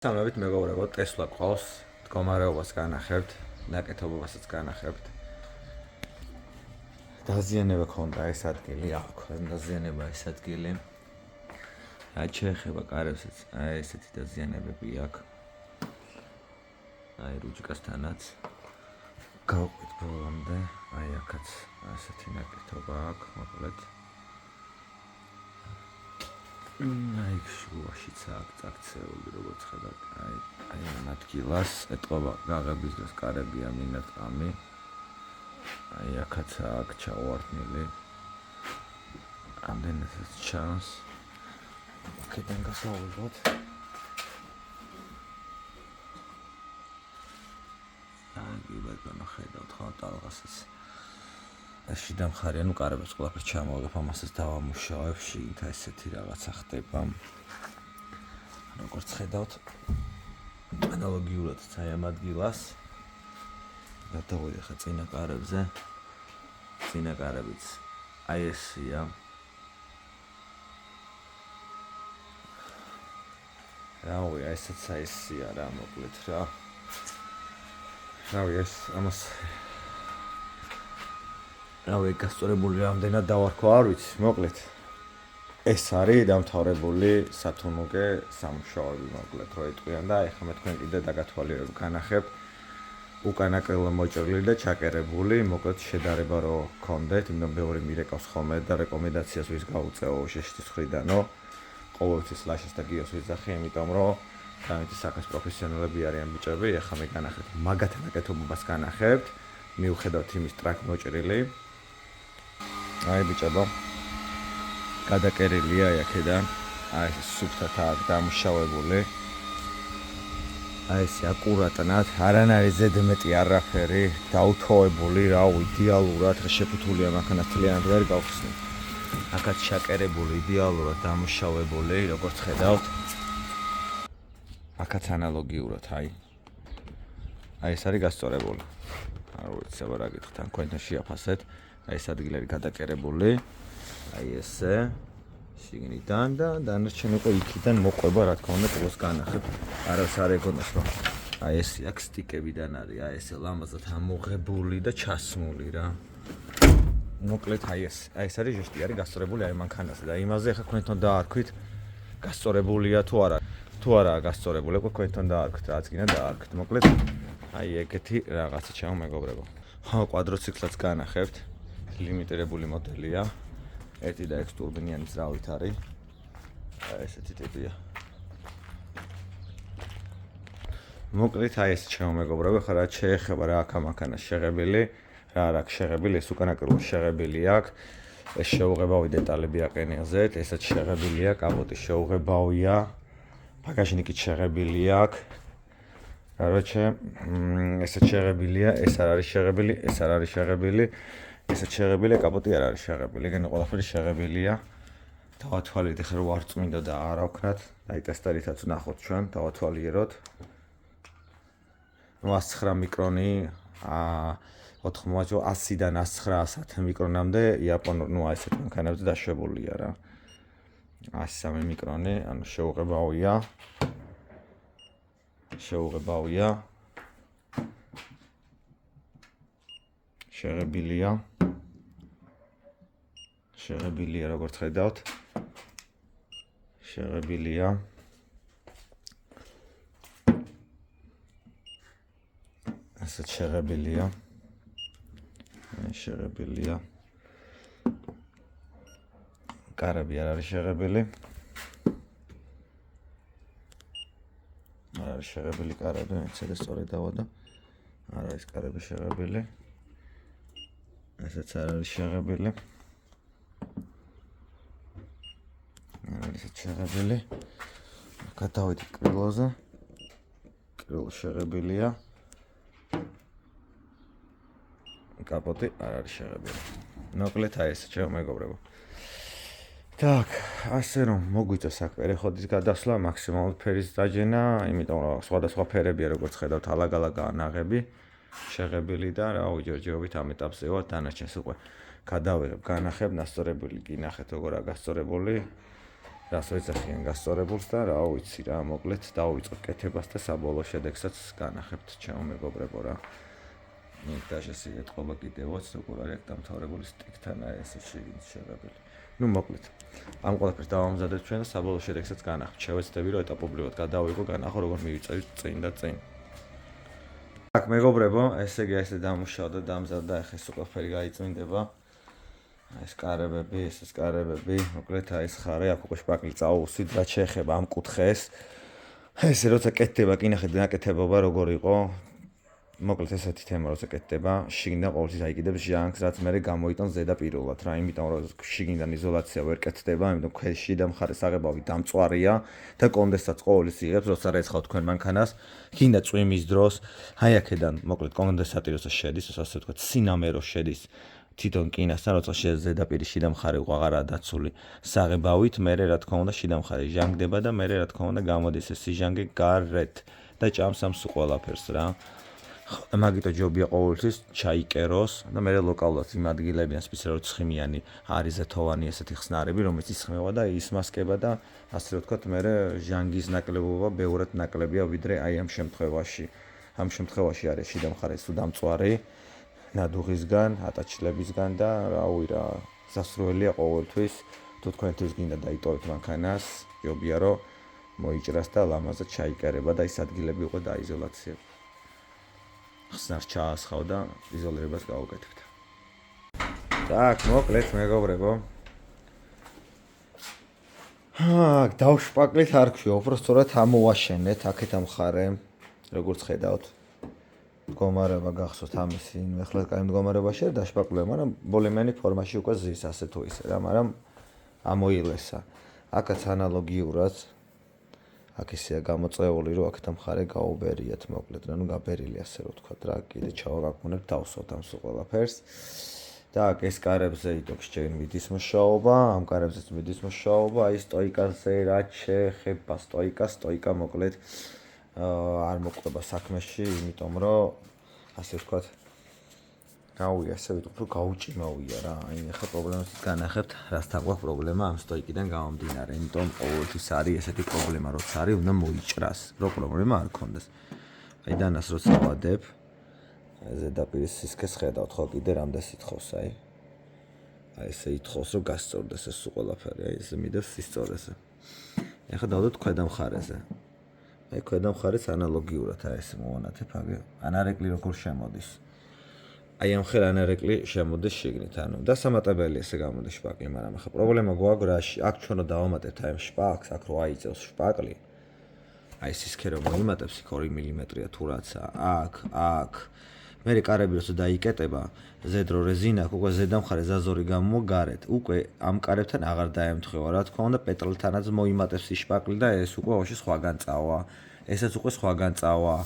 სამებით მეგობრებო, ტესლა ყავს, მდგომარეობას განახებთ, ნაკეთობასაც განახებთ. დაზიანება ქონდა ეს ადგილი, აქ დაზიანება ეს ადგილი. შეეხება კარებსაც, ესეთი დაზიანებები აქ. რუჭკასთანაც გავყვეთ ბოლომდე, აქაც ასეთი ნაკეთობა აქ, მოკლედ. იქ შუაშიც აქ წაქცეული, როგორც ხედავთ, ამ ადგილას ეტყობა გაღების დროს კარებია მინატყამი. აქაც აქ ჩავარდნილი. ამდენადაც ჩანს. აქედან გასავლოთ. ბატონო ხედავთ ხო ტალღასაც. შიდა მხარე, კარებებს ყველაფერს ჩამოვაგებ, ამასაც დავამუშავებ, შიგნით ესეთი რაღაცა ხდება. როგორც ხედავთ, ანალოგიურად ამ ადგილას გადავიდე ხა წინა კარებზე. წინა კარებიც ესია. რავი, ესეც ესია რა, მოკლედ რა. რავი, ეს ამას რავი, გასწორებული რამდენად დავარქვა, არ ვიცი, მოკლედ. ეს არის დამთავრებული სათუნუგე სამუშაოები, მოკლედ, რო იტყვიან და ეხლა მე თქვენ კიდე დაგათვალიერებ, განახებ. უკან აკრილო მოჭრილი და ჩაკერებული, მოკლედ შედარება რო გქონდეთ, იმიტომ ბევრი მირეკავს ხოლმე და რეკომენდაციას ვის გაუწევო შეშეთის მხრიდანო. ყოველთვის ლაშეს და გიოს ვიძახი, იმიტომ რომ გამით საკას პროფესიონალები არიან ბიჭები, ეხლა მე განახებთ, მაგათ ნაკეთობობას განახებთ, მიუხედავთ იმის ტრაკ მოჭრილი. ბიჭებო, გადაკერილია აქედან, ეს სუფთად აქ დამუშავებული. ეს აკურატნად, არანაირი ზედმეტი არაფერი, დაუთოებული, იდეალურად შეფუთულია მანქანა თლიანად ვერ გავხსნით. აქაც ჩაკერებული, იდეალურად დამუშავებული, როგორც ხედავთ. აქაც ანალოგიურად, ეს არის გასწორებული. არ ვიცი, აბა რა გითხთ, ან თქვენთან შეაფასეთ. ეს ადგილი არის გადაკერებული. ესე შიგნიდან და დანარჩენი უკვე იქიდან მოყვება, რა თქმა უნდა, ყოველს განახებ. არავის არ ეგონოს, რომ ეს აქ სტიკებიდან არის, ესე ლამაზად ამოღებული და ჩასმული რა. მოკლედ ეს არის ჟესტი, არის გასწორებული აი მანქანაზე და იმაზე ახლა თქვენთან დაარქვით, გასწორებულია თუ არა. თუ არაა გასწორებული, უკვე თქვენთან დაარქვით, რაც გინდა დაარქვით. მოკლედ ეგეთი რაღაცა ჩემო მეგობრებო. კვადროციკლსაც განახებთ. ლიმიტირებული მოდელია. 1 და 6 ტურბინიანი ძრავით არის. ესეთი ტიპია. მოკლედ ეს ჩემო მეგობრებო, ხა რა შეეხება რა აქ ამანქანას შეღებილი, რა არ აქვს შეღებილი, ეს უკან აკრილო შეღებილი აქვს. ეს შეუღებავი დეტალები აყენიაზეთ, ესაც შეღებილია, კაპოტი შეუღებავია. ბაგაჟნიკიც შეღებილი აქვს. Короче, ესეც შეღებილია, ეს არ არის შეღებილი, ეს არ არის შეღებილი. ესეც შეღებილია, კაპოტი არ არის შეღებილი. ეგენი ყველაფერი შეღებილია. დავათვალიერეთ, ეხლა რო არ წმინდა და არა ვქნათ, დაიტესტერითაც ვნახოთ ჩვენ, დავათვალიეროთ. 109 მიკრონი, 100-დან 109 მიკრონამდე იაპონურ, ესეთ მანქანებზე დაშვებულია რა. 103 მიკრონი, ანუ შეუღებავია. შეუღებავია. შეღებილია. შეღებილია, როგორც ხედავთ. შეღებილია. ასეთ შეღებილია. შეღებილია. კარები არ არის შეღებილი. არ არის შეღებილი კარები, ეცე სწორედ დავადა. არ არის კარები შეღებილი. ესეც არ არის შეღებილი. არ არის შეღებილი. გადავიდეთ კრილოზე. კრილო შეღებილია. კაპოტი არ არის შეღებილი. მოკლედ ეს ჩემო მეგობრებო. Так, ასე რომ მოგვიწევს აქ პერეხოდის გადასვლა, მაქსიმალურად ფერის დაჯენა, იმიტომ რომ სხვადასხვა ფერებია, როგორც ხედავთ, ალაგ-ალაგაა ნაღები, შეღებილი და ჯერჯერობით ამ ეტაპზე ვარ, დანარჩენს უკვე გადავიღებ, განახებ, ნასწორებული კი ნახეთ, როგორაა გასწორებული. რას ვეძახიან გასწორებულს და რა ვიცი რა, მოკლედ დავიწყებ კეთებას და საბოლოო შედეგსაც განახებთ ჩემო მეგობრებო რა. მონტაჟის ეთყობა კიდევაც როგორ არის დამთავრებული სტიქთან ეს შეგიძლიათ შეღებილი. ნუ მოკლედ ამ ყველაფერს დავამზადეთ ჩვენ და საბოლოო შედეგსაც განახებთ. შევეცდები რომ ეტაპობრივად გადავიღო, განახო როგორ მივიწერთ წინ და წინ. აქ მეგობრებო, ესე იგი ესე დამუშავდა, დამზადდა, ახლა ეს ყველაფერი გაიწმინდება. ეს კარებები, ეს კარებები, მოკლედ აი ეს ხარე, აქ უკვე შპაკლი წაუვსვით, რაც შეეხება ამ კუთხეს. ესე როცა კეთდება, კი ნახეთ ნაკეთებობა როგორ იყო. მოკლედ ესეთი თემა როცა კეთდება, შიგნიდან ყოველთვის აიკიდებს ჟანგს, რაც მე გამოიტანს ზედაპირულად რა, იმიტომ რომ შიგნიდან იზოლაცია ვერ კეთდება, იმიტომ ქვეშში და მხარეს აღებავი დამწვარია და კონდენსატს ყოველთვის იღებს, როცა რეცხავ თქვენ მანქანას, ჰინდა წვიმის დროს, აი აქედან, მოკლედ კონდენსატი როცა შედის, ასე ვთქვათ, სინამე რო შედის თვითონ კინასთან, როცა ზედაპირი შიდა მხარე უაღარაა დაცული საღებავით, მე რა თქმა უნდა შიდა მხარე ჟანგდება და მე რა თქმა უნდა გამოდის ეს სიჟანგი გარეთ და ჭამს ამ სულ ყველაფერს რა. მაგიტო ჯობია ყოველთვის ჩაიკეროს და მე ლოკალურად იმ ადგილებიდან სპეციალურად ცხიმიანი არის ზეთოვანი ესეთი ხსნარები, რომელიც ისხმევა და ისმასკება და ასე ვთქვათ, მე ჟანგის ნაკლებობა ბევრად ნაკლებია ვიდრე აი ამ შემთხვევაში. ამ შემთხვევაში არის შიდა მხარე სულ დამწვარი ნადუღისგან, ატაჩლებისგან და რავი რა, სასურველია ყოველთვის თუ თქვენთვის გინდა დაიტოვეთ მანქანას, ჯობია რომ მოიჭრას და ლამაზად ჩაიკერება და ის ადგილები უკვე დაიზოლაციებ. ხსნარს ჩაასხავ და იზოლირებას გავუკეთებთ. Так, მოკლედ მეგობრებო. დავშპაკლით არ ქვია, უბრალოდ ამოვაშენეთ აქეთ ამ ხარე, როგორც ხედავთ. მდგომარეობა გახსოვთ ამისი, ეხლა კაი მდგომარეობაშია დაშპაკლია, მაგრამ ბოლემიანი ფორმაში უკვე ზის ასე თუ ისე რა, მაგრამ ამოილესა. აქაც ანალოგიურად აქ ისეა გამოწეული, რომ აქეთ მხარე გაუბერიათ, მოკლედ რა, ნუ გაბერილი ასე რომ ვთქვათ რა, კიდე ჩავაგაგმუნებ, დავსვათ ამ სულ ყველაფერს. და აქ ეს კარებზე იტოქს ჯერ მიდის მუშაობა, ამ კარებზეც მიდის მუშაობა, აი სტოიკაზე რაც შეეხება სტოიკა მოკლედ არ მოყვება საქმეში, იმიტომ რომ ასე ვთქვათ, რავი, ასე ვიტყვით, რომ გაუჭიმავია რა. აი ახლა პრობლემას განახებთ, რასთან გვაქვს პრობლემა ამ სტოიკიდან გამომდინარე. იმიტომ ყოველთვის არის ესეთი პრობლემა, როცა არის, უნდა მოიჭრას, რომ პრობლემა არ გქონდეს. აი დანას როცა ვადებ, ზედაპირის სისქეს ხედავთ, ხო კიდე რამდენ სითხოს, აი ესე ითხოვს, რომ გასწორდეს ეს სულ ყველაფერი, აი ესე მიდევს სისწორეზე. ახლა დავდოთ ქვედა მხარეზე. აი ქვედა მხარეს ანალოგიურად აი ესე მოვანათებ, ანარეკლი როგორ შემოდის. აი ამ ხელ ანარეკლი შემოდის შიგნით, ანუ დასამატებელი ესე გამოდის შპაკლი, მაგრამ ახლა პრობლემა გვაქვს რაში? აქ ჩვენო დავამატებთ აი ამ შპაკს, აქ რო აიწევს შპაკლი. აი სისქე რომ მოიმატებს იქ 2 მმ-ია თუ რაცა, აქ მე კარები როცა დაიკეტება, ზედრო რეზინა, უკვე ზედამხარე ზაზორი გამოვა გარეთ. უკვე ამ კარებთან აღარ დაემთხვევა, რა თქმა უნდა, პეტროლთანაც მოიმატებს ის შპაკლი და ეს უკვე ვაში სხვაგან წავა. ესაც უკვე სხვაგან წავა.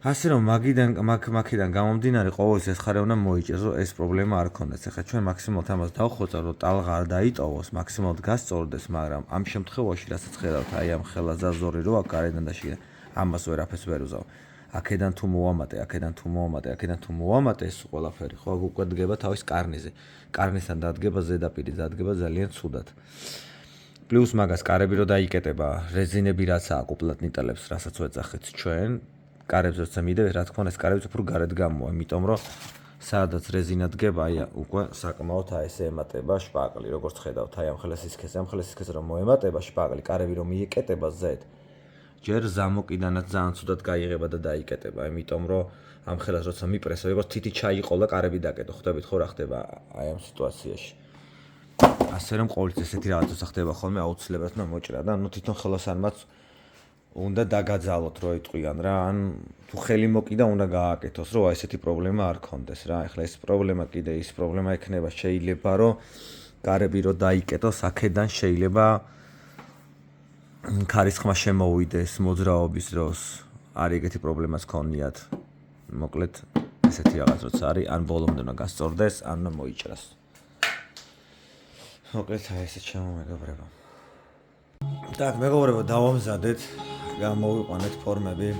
ასე რომ მაგიდან გამომდინარე ყოველთვის ეს ხარე უნდა მოიჭრას, რომ ეს პრობლემა არ ქონდეს. ახლა ჩვენ მაქსიმალურად ამას დავხოცავთ, რომ ტალღა არ დაიტოვოს, მაქსიმალურად გასწორდეს, მაგრამ ამ შემთხვევაში, რასაც ხედავთ, აი ამ ხელა ზაზორი რო აქ გარედან და შიგნით, ამას ვერაფერს ვერ უზავ. აქედან თუ მოვამატე, აქედან თუ მოვამატე ეს ყველაფერი, ხო, უკვე დგება თავის კარნიზე. კარნისთან დადგება ზედაპირი, დადგება ძალიან ცუდად. პლუს მაგას კარები რო დაიკეტება, რეზინები რაც აქვს უპლატნიტელებს, რასაც ვეძახეთ ჩვენ, კარებს როცა მიდევთ, რა თქმა უნდა, ეს კარებიც უფრო გარეთ გამოვა, იმიტომ რომ სადაც რეზინა დგება, აი უკვე საკმაოდ აი ესე ემატება შპაკლი, როგორც ხედავთ, აი ამ ხელა სისქეს რომ მოემატება შპაკლი, კარები რომ მიეკეტება ზედ. ჯერ ზამოკიდანაც ძალიან ცუდად გაიღება და დაიკეტება, იმიტომ რომ ამ ხელას როცა მიპრესო, როგორც თითი ჩაიყოლა, კარები დაკეტო, ხვდებით ხო რა ხდება აი ამ სიტუაციაში. ასე რომ ყოველთვის ესეთი რაღაცა ხდება ხოლმე, აუცილებლად უნდა მოჭრა და ნუ თვითონ ხელოსანმაც უნდა დაგაძალოთ რო იტყვიან რა, ან თუ ხელი მოკიდა უნდა გააკეთოს, რომ აი ესეთი პრობლემა არ ქონდეს რა. ეხლა ეს პრობლემა კიდე ის პრობლემა ექნება, შეიძლება რომ კარები რო დაიკეტოს, აქედან შეიძლება ქარისხმა შემოვიდეს მოძრაობის დროს, არ ეგეთი პრობლემაც ქონიათ. მოკლედ ესეთი რაღაც როცა არის, ან ბოლომდე უნდა გასწორდეს, ან უნდა მოიჭრას. მოკლედ აი ესე ჩემო მეგობრებო. так, მეგობრებო, დავამზადეთ, გამოვიყვანეთ ფორმები.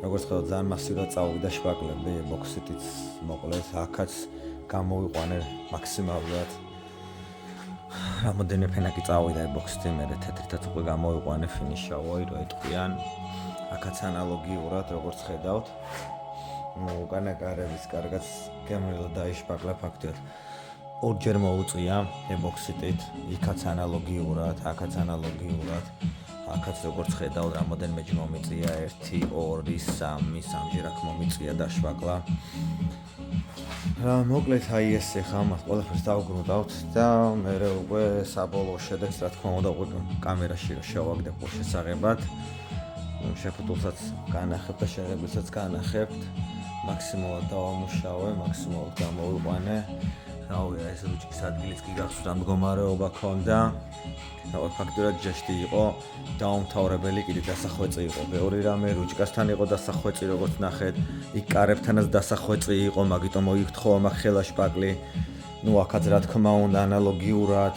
როგორც ხედავთ, ძალიან მასიურად წავიდა შპაკლები, ბოქსიტიც მოკლედ, აქაც გამოვიყვანე მაქსიმალურად. რამოდენიმე ფენაკი წავიდა ებოქსი მე თეთრითაც უკვე გამოვიყვანე ფინიშავოი რო ეტყვიან აქაც ანალოგიურად როგორც ხედავთ უკანა კარების კარგად გემრილა დაიშპაკლა ფაქტიურად ორჯერ მოუწია ებოქსიტით იქაც ანალოგიურად აქაც ანალოგიურად აქაც როგორც ხედავთ რამოდენიმეჯი მომიწია 1 2 3 სამჯერ აქ მომიწია დაშპაკლა რა მოკლედ აი ეს ხა ამას ყველაფერს დავგრუნდავთ და მე უკვე საბოლოო შედეგს რა თქმა უნდა უკვე კამერაში შევაგდებ შესაძლებად შეფუთულსაც განახებ და შეღებილსაც განახებთ მაქსიმალურად დავამუშავე მაქსიმალურად გამოვიყვანე რავია ეს რუჭის ადგილიც კი გახსოვს რა მდგომარეობა ქონდა და ფაქტურად ჯეშტი იყო დაუმთავრებელი კიდე დასახვეწი იყო მეორე რამე რუჭკასთან იყო დასახვეწი როგორც ნახეთ იქ კარებთანაც დასახვეწი იყო მაგიტომ მოიქთხო მაგ ხელაშპაკლი ნუ აქაც რა თქმა უნდა ანალოგიურად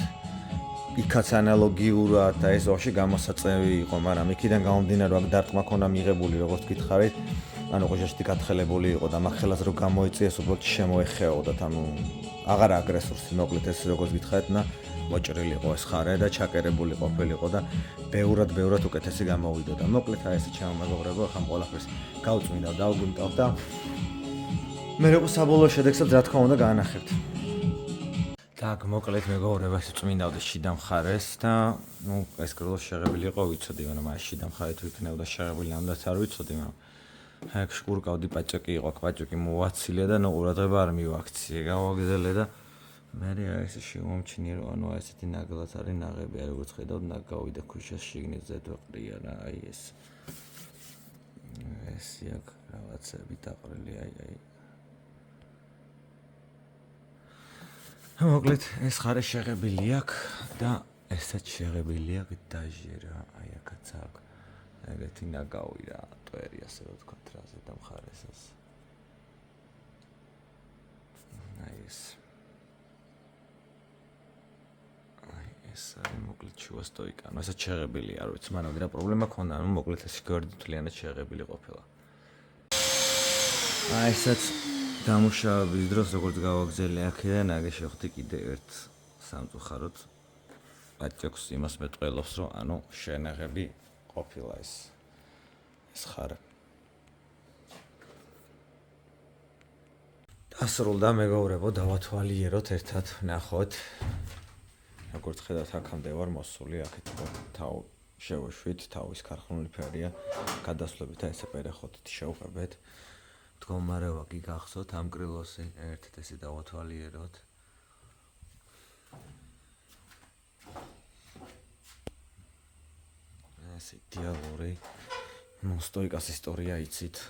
იქაც ანალოგიურად და ეს ვაფშე გამოსაწევი იყო მაგრამ იქიდან გამომდინარე აქ დარტყმა ქონდა მიღებული როგორც გითხარით ანუ ყოჟაშტი გათხელებული იყო და მაგ ხელას რო გამოიწიეს უბრალოდ შემოეხეოდათ ანუ აღარ აგრესორსი მოკლედ ეს როგორც გითხარით და მოჭრილი იყო ეს ხარე და ჩაკერებული ყოფილიყო და ბევრად უკეთესი გამოვიდოდა მოკლედ აი ესე ჩემო მეგობრებო ახლა ყველაფერს გავწმინდა დავგვიმტავ და მე როგორ საბოლოო შედეგსაც რა თქმა უნდა განახებთ так მოკლედ მეგობრებო ეს წმინდავდა შიდა მხარეს და ნუ ეს გრილო შეღებილი იყო ვიცოდი მაგრამ აი შიდა მხარე თუ იქნებოდა შეღებილი ამდაც არ ვიცოდი მაგრამ აქ შკურკავდი პაჭაკი იყო აქ პაჭაკი მოვაცილე და ნუ ყურადღება არ მივაქციე გავაგზელე და მე ეს შემომჩნიე რომ ანუ ესეთი ნაგლაც არის ნაღები აი როგორც ხედავთ ნაგავიდა ქუჩას შიგნით ზედვეყრია რა აი ეს აქ რაღაცები დაყრილი აი მოკლედ ეს ხარე შეღებილი აქვს და ესაც შეღებილი აქვს დაჟერა აი აქაც აქვს ეგეთი ნაგავი რა ტვერი ასე რომ ვთქვათ რა ზედა მხარესას აი ეს არის მოკლედ შუა სტოიკა ანუ ესაც შეღებილი არ ვიცი მანამდე რა პრობლემა ქონდა ანუ მოკლედ ეს გვერდითლიანად შეღებილი ყოფილა აი ესაც დამუშავების დროს როგორც გავაგზელე აქედან აგე შევხვდი კიდე ერთ სამწუხაროდ პაჭაკს იმას მეტყველობს რომ ანუ შენაღები ყოფილა ეს ხარე დასრულდა მეგობრებო დავათვალიეროთ ერთად ნახოთ როგორც ხედავთ აქამდე ვარ მოსული აქეთ თავ შევშვით თავის ქარხნული ფერია გადასვლებით და ესე პერეხოთ შევყვებეთ მდგომარეობა კი გახსოვთ ამ კრილოსი ერთად ესე დავათვალიეროთ ეს იდეალური სტოიკას ისტორია იცით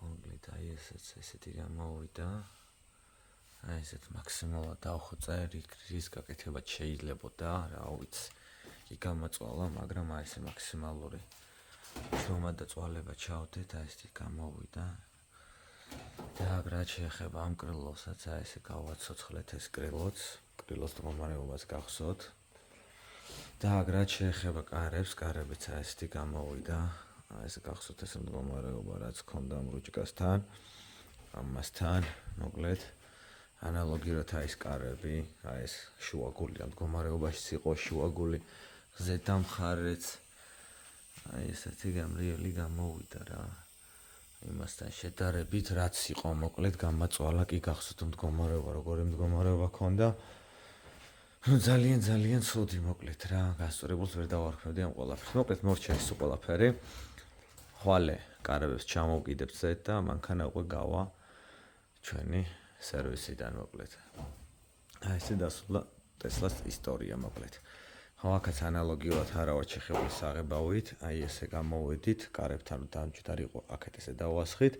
მოკლედ აი ესეთი გამოვიდა აი ესეთ მაქსიმალურად დავხოწე რის გაკეთებაც შეიძლებოდა რა ვიცი კი გამოწვალა მაგრამ აი ესე მაქსიმალური შრომა და წვალება ჩავდეთ აი ესეთი გამოვიდა და რა შეეხება ამ კრილოსაც აი ესე გავაცოცხლეთ ეს კრილოც მდგომარეობას გახსოვთ და რა შეეხება კარებიც აი ესეთი გამოვიდა აი ესე გახსოვთ ეს მდგომარეობა რაც ქონდა ამ რუჭკასთან ამასთან მოკლედ ანალოგიურად აი ეს კარები აი ეს შუაგული ამ მდგომარეობაში იყო შუაგული ზედა მხარეც აი ესეთი გამრიელი გამოვიდა რა იმასთან შედარებით რაც იყო მოკლედ გამაწვალა კი გახსოვთ მდგომარეობა როგორი მდგომარეობა ქონდა ძალიან ცუდი მოკლედ რა გასწორებულს ვერ დავარქმევდი ამ ყველაფერს მოკლედ მორჩა ეს ყველაფერი ხვალე კარებებს ჩამოვკიდებთ ზედ და მანქანა უკვე გავა ჩვენი სერვისიდან მოკლედ აი ესე დასრულდა ტესლას ისტორია მოკლედ ხო აქაც ანალოგიურად არა ვარ შეხებული საღებავით აი ესე გამოვედით კარებთან დამჭით არ იყო აქეთ ესე დავასხით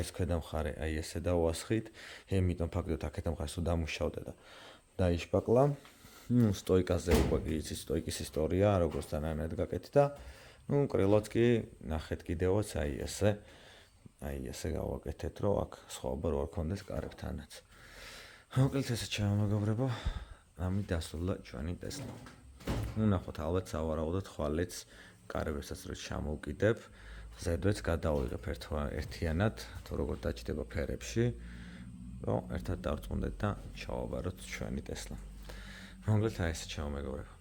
ეს ქვედა მხარე აი ესე დავასხით იმიტომ ფაქტობრივად აქეთ მხარეს თუ დამუშავდა და დაიშპაკლა ნუ სტოიკაზე უკვე იცი სტოიკის ისტორია როგორც თანანად გაკეთდა ნუ კრილოც კი ნახეთ კიდევაც აი ესე გავაკეთეთ რომ აქ სხვაობა რო არ ქონდეს კარებთანაც მოკლედ ესე ჩამოგებრებო ამით დასრულდა ჩვენი ტესლა ნუ ნახოთ ალბათ სავარაუდოდ ხვალეც კარებებსაც რო ჩამოვკიდებ ზედვეც გადავიღებ ერთიანად თუ როგორ დაჭდება ფერებში რომ ერთად დავწუნდეთ და ჩავაბაროთ ჩვენი ტესლა მოგეთ აი ეს ჩემო მეგობრებო.